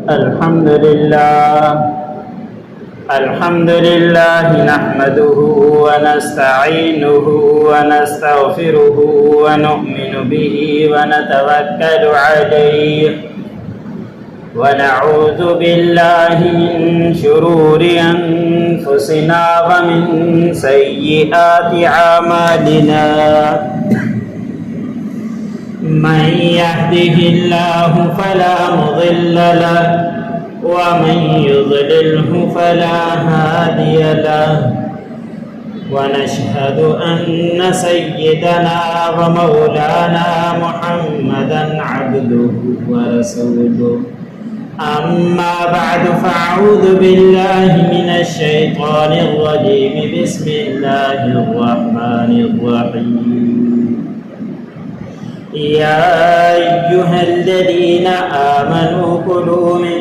الحمد لله نحمده ونستعينه ونستغفره ونؤمن به ونتوكل عليه ونعوذ بالله من شرور أنفسنا ومن سيئات أعمالنا من يهده الله فلا مضل له ومن يضلله فلا هادي له ونشهد أن سيدنا ومولانا محمدا عبده ورسوله أما بعد فأعوذ بالله من الشيطان الرجيم بسم الله الرحمن الرحيم يا أيها الذين آمنوا كلوا من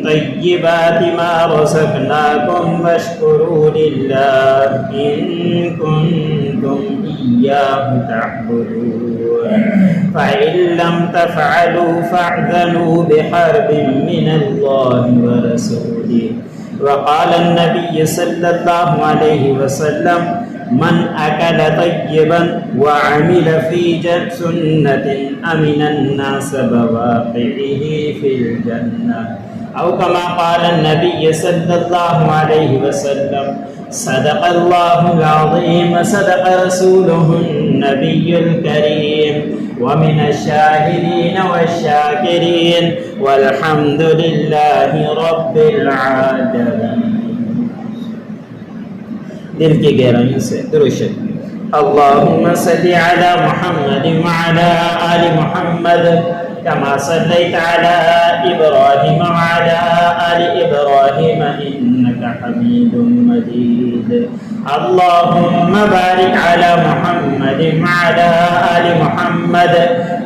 طيبات ما رزقناكم واشكروا لله إن كنتم إياه تعبدون فإن لم تفعلوا فاعذنوا بحرب من الله ورسوله وقال النبي صلى الله عليه وسلم من أكل طيبا وعمل في سنة أمن الناس بواقعه في الجنة أو كما قال النبي صلى الله عليه وسلم صدق الله العظيم وصدق رسوله النبي الكريم ومن الشاهدين والشاكرين والحمد لله رب العالمين. دل کی گہرائیوں سے درود شریف اللهم صل على محمد وعلى آل محمد كما صليت على إبراهيم وعلى آل إبراهيم إنك حميد مجيد اللهم بارك على محمد وعلى آل محمد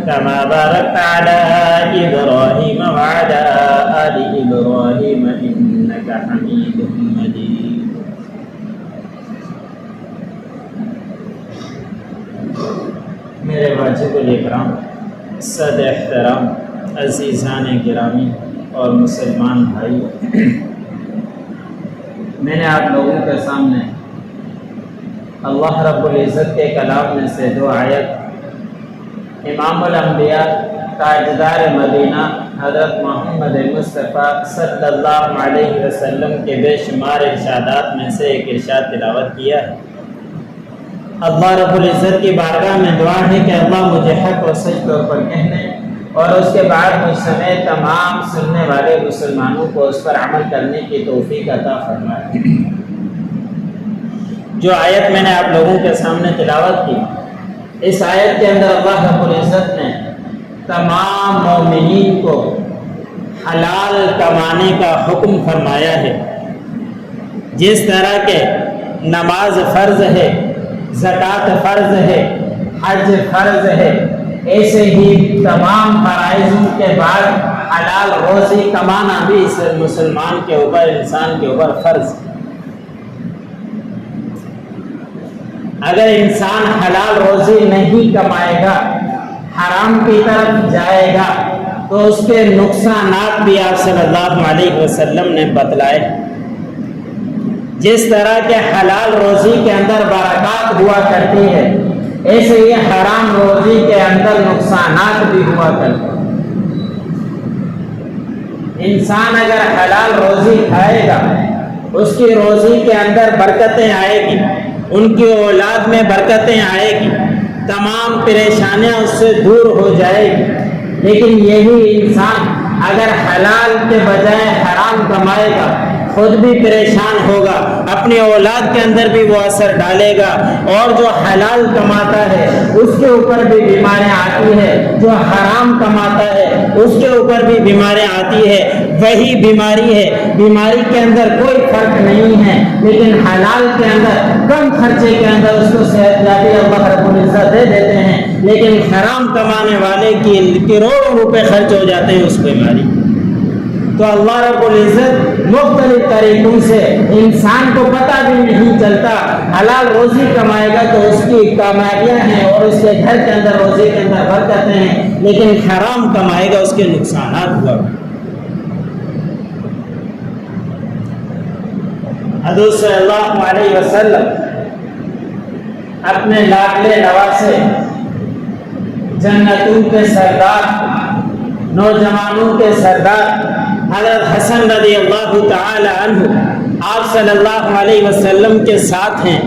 كما باركت على إبراهيم وعلى آل إبراهيم إنك حميد مجيد. میرے واجب الاکرام صد احترام عزیزان گرامی اور مسلمان بھائی، میں نے آپ لوگوں کے سامنے اللہ رب العزت کے کلام میں سے دو آیت امام الانبیاء تاجدار مدینہ حضرت محمد مصطفیٰ صلی اللہ علیہ وسلم کے بے شمار ارشادات میں سے ایک ارشاد تلاوت کیا ہے. اللہ رب العزت کی بارگاہ میں دعا ہے کہ اللہ مجھے حق اور سچ طور پر کہنے اور اس کے بعد مجھ سمیت تمام سننے والے مسلمانوں کو اس پر عمل کرنے کی توفیق عطا فرمائے. جو آیت میں نے آپ لوگوں کے سامنے تلاوت کی، اس آیت کے اندر اللہ رب العزت نے تمام مومنین کو حلال کمانے کا حکم فرمایا ہے. جس طرح کے نماز فرض ہے، زکوٰۃ فرض ہے، حج فرض ہے، ایسے ہی تمام فرائضوں کے بعد حلال روزی کمانا بھی اس مسلمان کے اوپر، انسان کے اوپر فرض ہے. اگر انسان حلال روزی نہیں کمائے گا، حرام کی طرف جائے گا، تو اس کے نقصانات بھی آپ صلی اللہ علیہ وسلم نے بتلائے. جس طرح کے حلال روزی کے اندر برکات ہوا کرتی ہے، ایسے ہی حرام روزی کے اندر نقصانات بھی ہوا کرتے ہیں. انسان اگر حلال روزی کھائے گا، اس کی روزی کے اندر برکتیں آئے گی، ان کی اولاد میں برکتیں آئے گی، تمام پریشانیاں اس سے دور ہو جائے گی. لیکن یہی انسان اگر حلال کے بجائے حرام کمائے گا، خود بھی پریشان ہوگا، اپنی اولاد کے اندر بھی وہ اثر ڈالے گا، اور جو حلال کماتا ہے اس کے اوپر بھی بیماریاں آتی ہے، جو حرام کماتا ہے اس کے اوپر بھی بیماریاں آتی ہے. وہی بیماری ہے، بیماری کے اندر کوئی فرق نہیں ہے، لیکن حلال کے اندر کم خرچے کے اندر اس کو صحت یابی اللہ رب العزت دے دیتے ہیں، لیکن حرام کمانے والے کی کروڑوں روپے خرچ ہو جاتے ہیں اس بیماری. تو اللہ رب العزت مختلف طریقوں سے انسان کو پتہ بھی نہیں چلتا، حلال روزی کمائے گا تو اس کی کامیابیاں ہیں اور اس کے گھر کے اندر روزی کے اندر برکتیں ہیں، لیکن حرام کمائے گا اس کے نقصانات ہوا. حضور صلی اللہ علیہ وسلم اپنے لاڈلے نواسے جنتوں کے سردار نوجوانوں کے سردار حضرت حسن رضی اللہ تعالی عنہ آپ صلی اللہ علیہ وسلم کے ساتھ ہیں.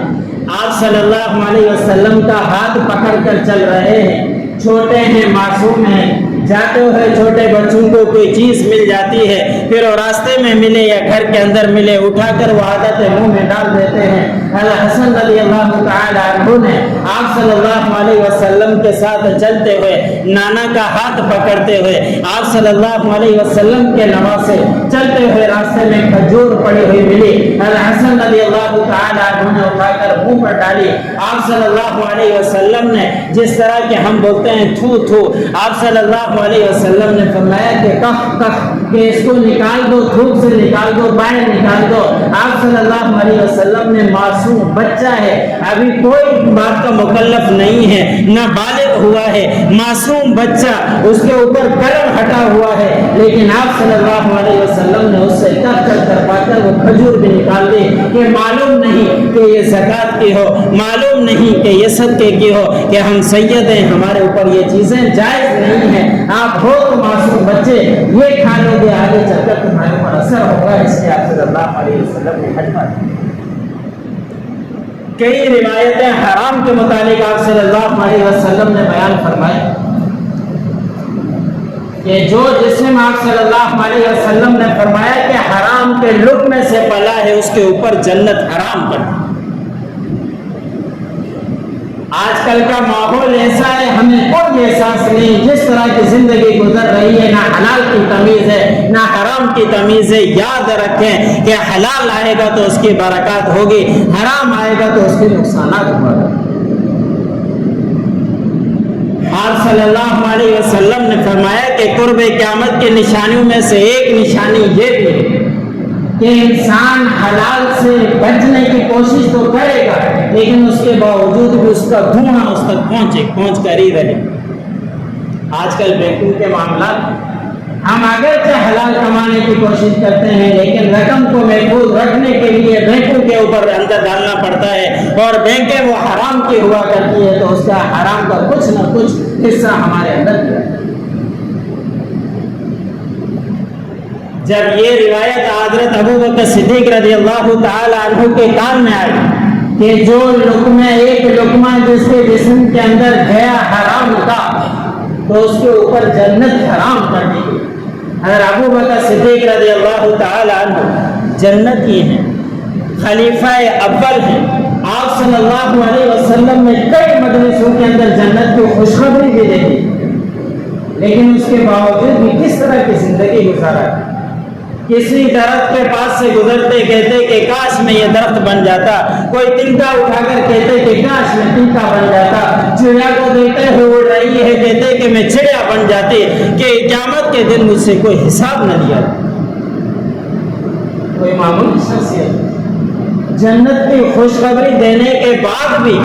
آپ صلی اللہ علیہ وسلم کا ہاتھ پکڑ کر چل رہے ہیں. چھوٹے ہیں, معصوم ہیں. جاتے ہوئے چھوٹے بچوں کو کوئی چیز مل جاتی ہے, پھر وہ راستے میں ملے یا گھر کے اندر ملے, اٹھا کر وہ عادت منہ میں ڈال دیتے ہیں. حضرت حسن رضی اللہ تعالی عنہ نے آپ صلی اللہ علیہ وسلم کے ساتھ چلتے ہوئے نانا کا ہاتھ پکڑتے ہوئے آپ صلی اللہ علیہ وسلم کے نواسے چلتے ہوئے راستے میں کھجور پڑی ہوئی ملی. حضرت حسن رضی اللہ تعالی عنہ نے اٹھا کر منہ پر ڈالی. آپ صلی اللہ علیہ وسلم نے جس طرح کہ ہم بولتے ہیں تھو تھو, آپ صلی اللہ علیہ وسلم نے فرمایا کہ کخ کخ, کہ اس کو نکال دو, تھوک سے نکال دو, باہر نکال دو. آپ صلی اللہ علیہ وسلم نے معصوم بچہ ہے, ابھی کوئی بات کا مکلف نہیں ہے, نہ بالغ ہوا ہے, معصوم بچہ, اس کے اوپر قلم ہٹا ہوا ہے, لیکن آپ صلی اللہ علیہ وسلم نے اس سے کر پا کر وہ کھجور بھی نکال دی کہ معلوم نہیں کہ یہ زکات کی ہو, معلوم نہیں کہ یہ صدقے کی ہو, کہ ہم سید ہیں, ہمارے اوپر یہ چیزیں جائز نہیں ہیں. آپ ہو تو معصوم بچے, یہ کھا لو گے, آگے چل کر تمہارے اوپر اثر ہوگا. اس لیے آپ صلی اللہ علیہ وسلم نے ہٹوا دی. کئی روایتیں حرام کے متعلق آپ صلی اللہ علیہ وسلم نے بیان فرمائی کہ جو جسم آپ صلی اللہ علیہ وسلم نے فرمایا کہ حرام کے لقمے سے پلا ہے, اس کے اوپر جنت حرام کر دی. آج کل کا ماحول ایسا ہے, ہمیں کوئی احساس نہیں. جس طرح کی زندگی گزر رہی ہے, نہ حلال کی تمیز ہے نہ حرام کی تمیز ہے. یاد رکھیں کہ حلال آئے گا تو اس کی برکات ہوگی, حرام آئے گا تو اس کے نقصانات ہوگا. آپ صلی اللہ علیہ وسلم نے فرمایا کہ قرب قیامت کی نشانیوں میں سے ایک نشانی یہ بھی ہے کہ انسان حلال سے بچنے کی کوشش تو کرے گا, لیکن اس کے باوجود بھی اس کا دھواں اس تک پہنچ کر ہی رہے. آج کل بینکوں کے معاملات, ہم اگرچہ حلال کمانے کی کوشش کرتے ہیں, لیکن رقم کو محفوظ رکھنے کے لیے بینکوں کے اوپر اندر ڈالنا پڑتا ہے, اور بینکیں وہ حرام کی ہوا کرتی ہے, تو اس کا حرام کا کچھ نہ کچھ حصہ ہمارے اندر بھی ہے. جب یہ روایت حضرت ابوبکر صدیق رضی اللہ تعالی عنہ کے کان میں آئی کہ جو لقمہ, ایک لقمہ جس کے جسم کے اندر گیا حرام کا, تو اس کے اوپر جنت حرام کر دی گئی. حضرت ابوبکر صدیق رضی اللہ تعالی عنہ جنتی ہیں, خلیفہ اول ہیں. آپ صلی اللہ علیہ وسلم نے کئی مجلسوں کے اندر جنت کی خوشخبری بھی دے دی, لیکن اس کے باوجود بھی کس طرح کی زندگی گزارا. کسی درخت کے پاس سے گزرتے کہتے کہ کاش میں یہ درخت بن جاتا, کوئی تنکا اٹھا کر کہتے کہ کاش میں تنکا بن جاتا, چڑیا کو دیکھتے ہوئے اڑ رہی ہے کہتے کہ میں چڑیا بن جاتی, کہ قیامت کے دن مجھ سے کوئی حساب نہ لیا. کوئی معمولی شخصیت جنت کی خوشخبری دینے کے بعد بھی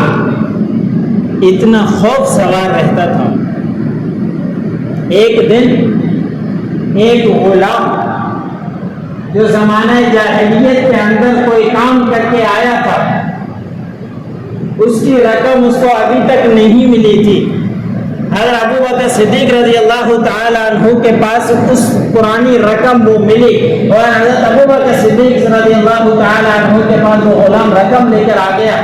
اتنا خوف سوار رہتا تھا. ایک دن ایک غلام جو زمانہ جاہلیت کے اندر کوئی کام کر کے آیا تھا, اس کی رقم اس کو ابھی تک نہیں ملی تھی. حضرت ابوبکر صدیق رضی اللہ تعالی عنہ کے پاس اس پرانی رقم وہ ملی, اور حضرت ابوبکر صدیق رضی اللہ تعالی عنہ کے پاس وہ غلام رقم لے کر آ گیا.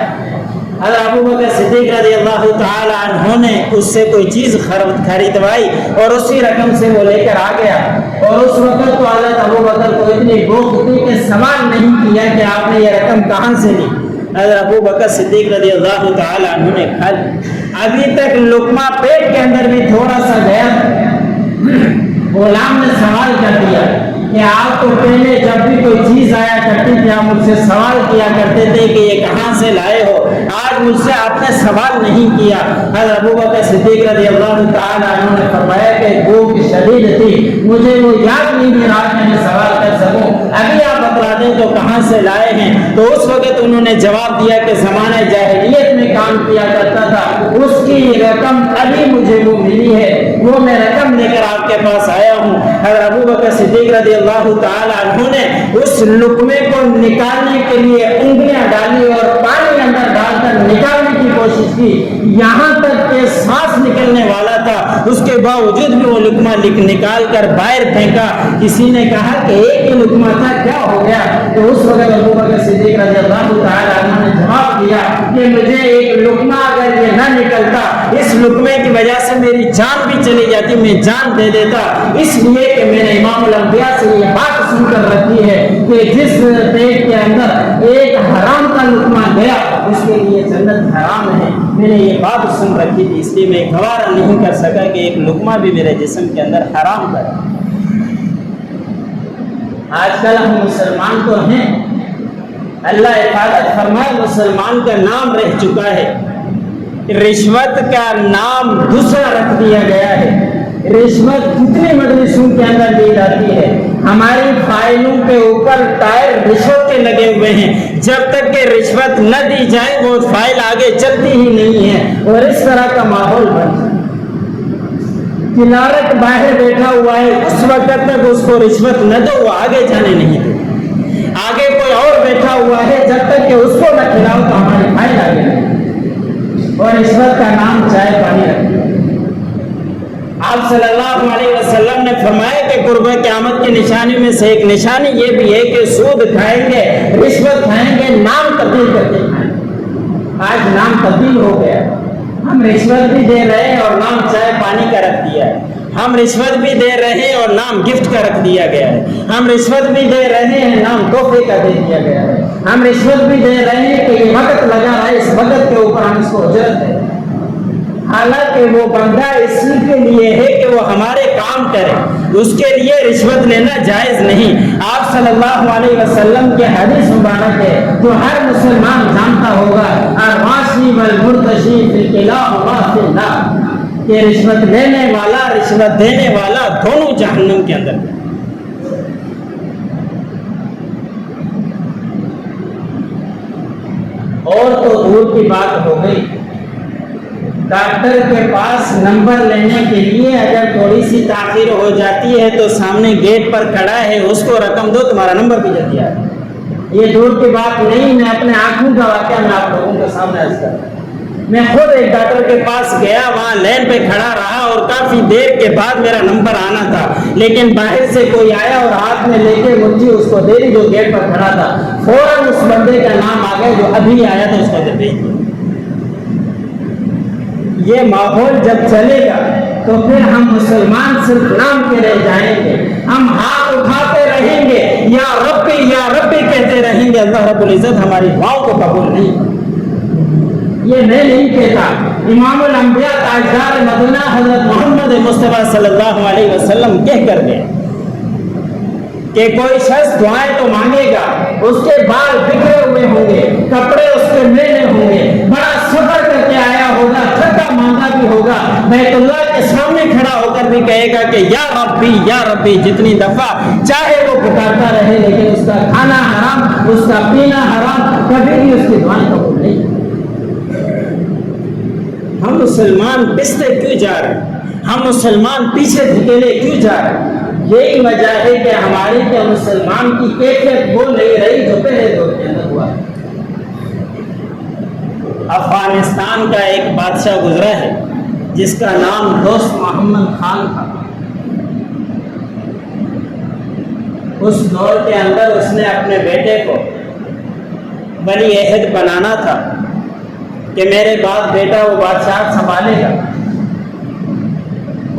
حضرت ابوبکر صدیق رضی اللہ تعالی عنہ نے اس سے کوئی چیز خریدوائی اور اسی رقم سے وہ لے کر آ گیا. اور اس وقت تو حضرت ابوبکر کو اتنی بھوک تھی کہ سوال نہیں کیا کہ آپ نے یہ رقم کہاں سے لی. حضرت ابوبکر صدیق رضی اللہ تعالی عنہ نے کھا لی. ابھی تک لقمہ پیٹ کے اندر بھی تھوڑا سا گیا. غلام نے سوال کر دیا کہ آپ کو پہلے جب بھی کوئی چیز آیا کرتی تھی آپ مجھ سے سوال کیا کرتے تھے کہ یہ کہاں سے لائے ہو, آج مجھ سے آپ نے سوال نہیں کیا. حضرت ابوبکر صدیق رضی اللہ تعالی عنہ نے فرمایا کہ بھوک شدید تھی, مجھے وہ یاد نہیں رہا کہ میں سوال کر سکوں, ابھی آپ بتلا دیں تو کہاں سے لائے ہیں؟ تو اس وقت انہوں نے جواب دیا کہ زمانہ جاہلیت میں کام کیا کرتا تھا، اس کی رقم ابھی مجھے وہ ملی ہے، وہ میں رقم لے کر آپ کے پاس آیا ہوں۔ حضرت ابو بکر صدیق رضی اللہ تعالی عنہ نے اس لقمے کو نکالنے کے لیے انگلیاں ڈالی اور پانی اندر ڈال کر نکالنے کی کوشش کی، یہاں تک کہ سانس نکلنے والا تھا، اس کے باوجود بھی وہ لقمہ نکال کر باہر پھینکا۔ کسی نے کہا کہ ایک ہی لقمہ تھا، کیا ہو گیا؟ تو اس وقت ابو بکر صدیق رضی اللہ تعالی عنہ نے جواب دیا کہ مجھے ایک لقمہ اگر یہ نہ نکلتا، اس لقمے کی وجہ سے میری جان بھی چلی جاتی، میں جان دے دیتا، اس لیے کہ میں نے امام الانبیاء سے یہ بات سن کر رکھی ہے کہ جس پیٹ کے اندر ایک حرام کا لقمہ گیا اس کے لیے جنت حرام ہے۔ میں نے یہ بات سن رکھی تھی، اس لیے میں گوارا نہیں کر سکا کہ ایک لقمہ بھی میرے جسم کے اندر حرام کرے۔ آج کل ہم مسلمان تو ہیں، اللہ حفاظت فرمائے، مسلمان کا نام رہ چکا ہے، رشوت کا نام دوسرا رکھ دیا گیا ہے۔ رشوت کتنی مجلسوں کے اندر دی جاتی ہے، ہماری فائلوں کے اوپر ٹائر رشوت کے لگے ہوئے ہیں، جب تک کہ رشوت نہ دی جائے وہ فائل آگے چلتی ہی نہیں ہے، اور اس طرح کا ماحول بن جائے۔ کلارک باہر بیٹھا ہوا ہے، اس وقت تک اس کو رشوت نہ دو وہ آگے جانے نہیں دے، آگے کوئی اور بیٹھا ہوا ہے، جب تک کہ اس کو نہ کھلاؤ تو ہماری فائل آگے نہیں، اور رشوت کا نام چائے پانی رکھتی ہے۔ آپ صلی اللہ علیہ وسلم نے فرمایا کہ قرب قیامت کی نشانی میں سے ایک نشانی یہ بھی ہے کہ سود کھائیں گے، رشوت کھائیں گے، نام تبدیل کر کے کھائیں گے۔ آج نام تبدیل ہو گیا، ہم رشوت بھی دے رہے ہیں اور نام چائے پانی کا رکھ دیا ہے، ہم رشوت بھی دے رہے ہیں اور نام گفٹ کا رکھ دیا گیا ہے، ہم رشوت بھی دے رہے ہیں، نام تحفے کا دے دیا گیا ہے، ہم رشوت بھی دے رہے ہیں کہ یہ وقت لگا ہے، اس وقت کے اوپر ہم اس کو اجرت دیں، حالانکہ وہ بندہ اسی کے لیے ہے کہ وہ ہمارے کام کرے، اس کے لیے رشوت لینا جائز نہیں۔ آپ صلی اللہ علیہ وسلم کے حدیث مبارک ہے جو ہر مسلمان جانتا ہوگا، الراشی والمرتشی فی الکلاء وفی النار، کہ رشوت لینے والا رشوت دینے والا دونوں جہنم کے اندر ہے۔ اور تو دور کی بات ہو گئی، ڈاکٹر کے پاس نمبر لینے کے لیے اگر تھوڑی سی تاخیر ہو جاتی ہے تو سامنے گیٹ پر کھڑا ہے، اس کو رقم دو تمہارا نمبر بھی جل گیا۔ یہ دور کی بات نہیں، میں اپنے آنکھوں کا واقعہ میں آپ لوگوں کے سامنے عرض کرتا ہوں۔ میں خود ایک ڈاکٹر کے پاس گیا، وہاں لائن پہ کھڑا رہا اور کافی دیر کے بعد میرا نمبر آنا تھا، لیکن باہر سے کوئی آیا اور ہاتھ میں لے کے منجی اس کو دے دی جو گیٹ پر کھڑا تھا، فوراً اس بندے کا نام آ گیا جو ابھی آیا تھا، اس کو بھیج دیا۔ یہ ماحول جب چلے گا تو پھر ہم مسلمان صرف نام کے رہ جائیں گے، ہم ہاتھ اٹھاتے رہیں گے، یا ربی کہتے رہیں گے، اللہ رب العزت ہماری دعاؤں کو قبول نہیں۔ یہ میں نہیں کہتا، امام الانبیاء تاجدار مدینہ حضرت محمد مصطفیٰ صلی اللہ علیہ وسلم کہہ کر گئے کہ کوئی شخص دعائیں تو مانگے گا، اس کے بال بکھرے ہوئے ہوں گے، کپڑے اس کے میلے ہوں گے، بڑا سفر کر کے آیا ہوگا، تھکا مانگا بھی ہوگا، بیت اللہ کے سامنے کھڑا ہو کر بھی کہے گا کہ یا ربی جتنی دفعہ چاہے وہ پکارتا رہے، لیکن اس کا کھانا حرام، اس کا پینا حرام، کبھی بھی اس کی دعائیں قبول نہیں۔ ہم مسلمان پستے کیوں جا رہے ہیں؟ ہم مسلمان پیچھے دھکیلے کیوں جا رہے ہیں؟ یہی وجہ ہے کہ ہماری کہ مسلمان کی کیفیت وہ نہیں رہی جو پہلے دور کے اندر ہوا۔ افغانستان کا ایک بادشاہ گزرا ہے جس کا نام دوست محمد خان تھا۔ اس دور کے اندر اس نے اپنے بیٹے کو ولی عہد بنانا تھا کہ میرے بعد بیٹا وہ بادشاہ سنبھالے گا۔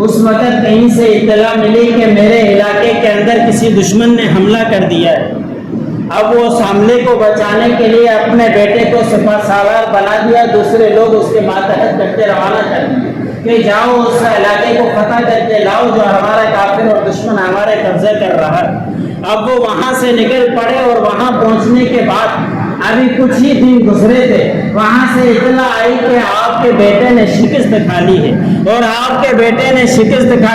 اس وقت کہیں سے اطلاع ملی کہ میرے علاقے کے اندر کسی دشمن نے حملہ کر دیا ہے۔ اب وہ اس حملے کو بچانے کے لیے اپنے بیٹے کو سپہ سالار بنا دیا، دوسرے لوگ اس کے ماتحت کرتے روانہ کر دیے کہ جاؤ اس علاقے کو فتح کر کے لاؤ جو ہمارا کافر اور دشمن ہمارے قبضے کر رہا ہے۔ اب وہ وہاں سے نکل پڑے اور وہاں پہنچنے کے بعد ابھی کچھ ہی دن گزرے تھے، وہاں سے اطلاع آئی کہ آپ کے بیٹے نے شکست کھا لی ہے اور آپ کے بیٹے نے شکست کھا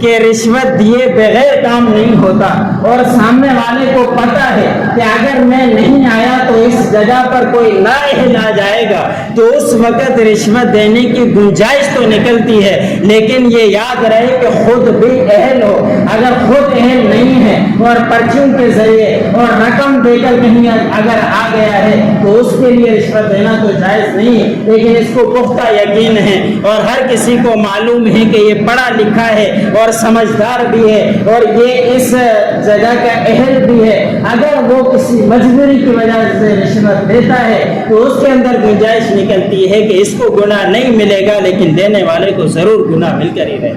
کہ رشوت دیے بغیر کام نہیں ہوتا، اور سامنے والے کو پتا ہے کہ اگر میں نہیں آیا تو اس جگہ پر کوئی نااہل آ جائے گا، تو اس وقت رشوت دینے کی گنجائش تو نکلتی ہے، لیکن یہ یاد رہے کہ خود بھی اہل ہو۔ اگر خود اہل نہیں ہے اور پرچوں کے ذریعے اور رقم دے کر کہیں اگر آ گیا ہے تو اس کے لیے رشوت دینا تو جائز نہیں، لیکن اس کو پختہ یقین ہے اور ہر کسی کو معلوم ہے کہ یہ پڑھا لکھا ہے اور سمجھدار بھی ہے اور یہ اس جگہ کا اہل بھی ہے، اگر وہ کسی مجبوری کی وجہ سے رشوت دیتا ہے تو اس کے اندر گنجائش نکلتی ہے کہ اس کو گناہ نہیں ملے گا، لیکن دینے والے کو ضرور گناہ مل کر ہی رہے۔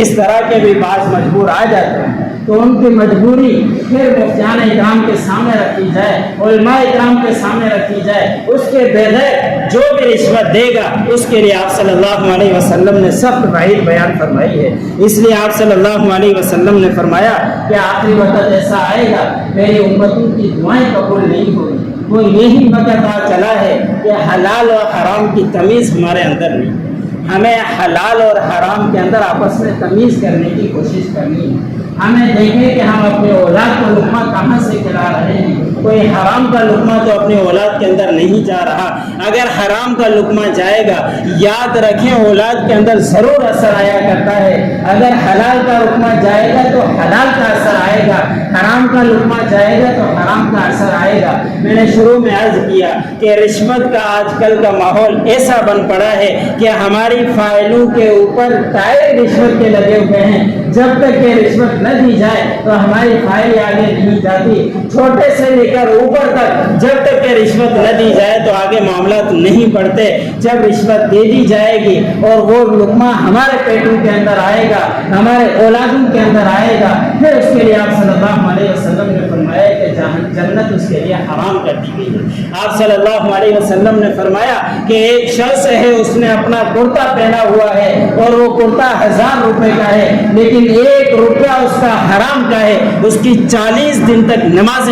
اس طرح کے بھی بعض مجبور آ جاتے ہیں تو ان کی مجبوری پھر مفتیان اکرام کے سامنے رکھی جائے، علماء اکرام کے سامنے رکھی جائے، اس کے بغیر جو بھی رشوت دے گا اس کے لیے آپ صلی اللہ علیہ وسلم نے سخت وعید بیان فرمائی ہے۔ اس لیے آپ صلی اللہ علیہ وسلم نے فرمایا کہ آخری وقت ایسا آئے گا میری امتوں کی دعائیں قبول نہیں ہوگی۔ وہ یہی وقت آ چلا ہے کہ حلال اور حرام کی تمیز ہمارے اندر نہیں، ہمیں حلال اور حرام کے اندر آپس میں تمیز کرنے کی کوشش کرنی ہے۔ ہمیں دیکھیں کہ ہم اپنے اولاد کو لقمہ کہاں سے کھلا رہے ہیں، کوئی حرام کا لقمہ تو اپنے اولاد کے اندر نہیں جا رہا، اگر حرام کا لقمہ جائے گا یاد رکھیں اولاد کے اندر ضرور اثر آیا کرتا ہے، اگر حلال کا لقمہ جائے گا تو حلال کا اثر آئے گا، حرام کا لقمہ جائے گا تو حرام کا اثر آئے گا۔ میں نے شروع میں عرض کیا کہ رشوت کا آج کل کا ماحول ایسا بن پڑا ہے کہ ہماری فائلوں کے اوپر ٹائر رشوت کے لگے ہوئے ہیں، جب تک کہ رشوت نہ دی جائے تو ہماری فائل آگے نہیں جاتی، چھوٹے سے لے کر اوپر تک جب تک کہ رشوت نہ دی جائے تو آگے معاملات نہیں بڑھتے۔ جب رشوت دے دی جائے گی اور وہ لقمہ ہمارے پیٹوں کے اندر آئے گا، ہمارے اولادوں کے اندر آئے گا، پھر اس کے لیے آپ صلی اللہ علیہ وسلم نے فرمایا کہ جنت اس کے لیے حرام کر دی گئی ہے۔ آپ صلی اللہ علیہ وسلم نے فرمایا کہ ایک شخص ہے اس نے اپنا کرتا پہنا ہوا ہے اور وہ کرتا 1000 روپے کا ہے، لیکن 1 روپیہ اس کا حرام کا ہے، اس کی 40 دن تک نماز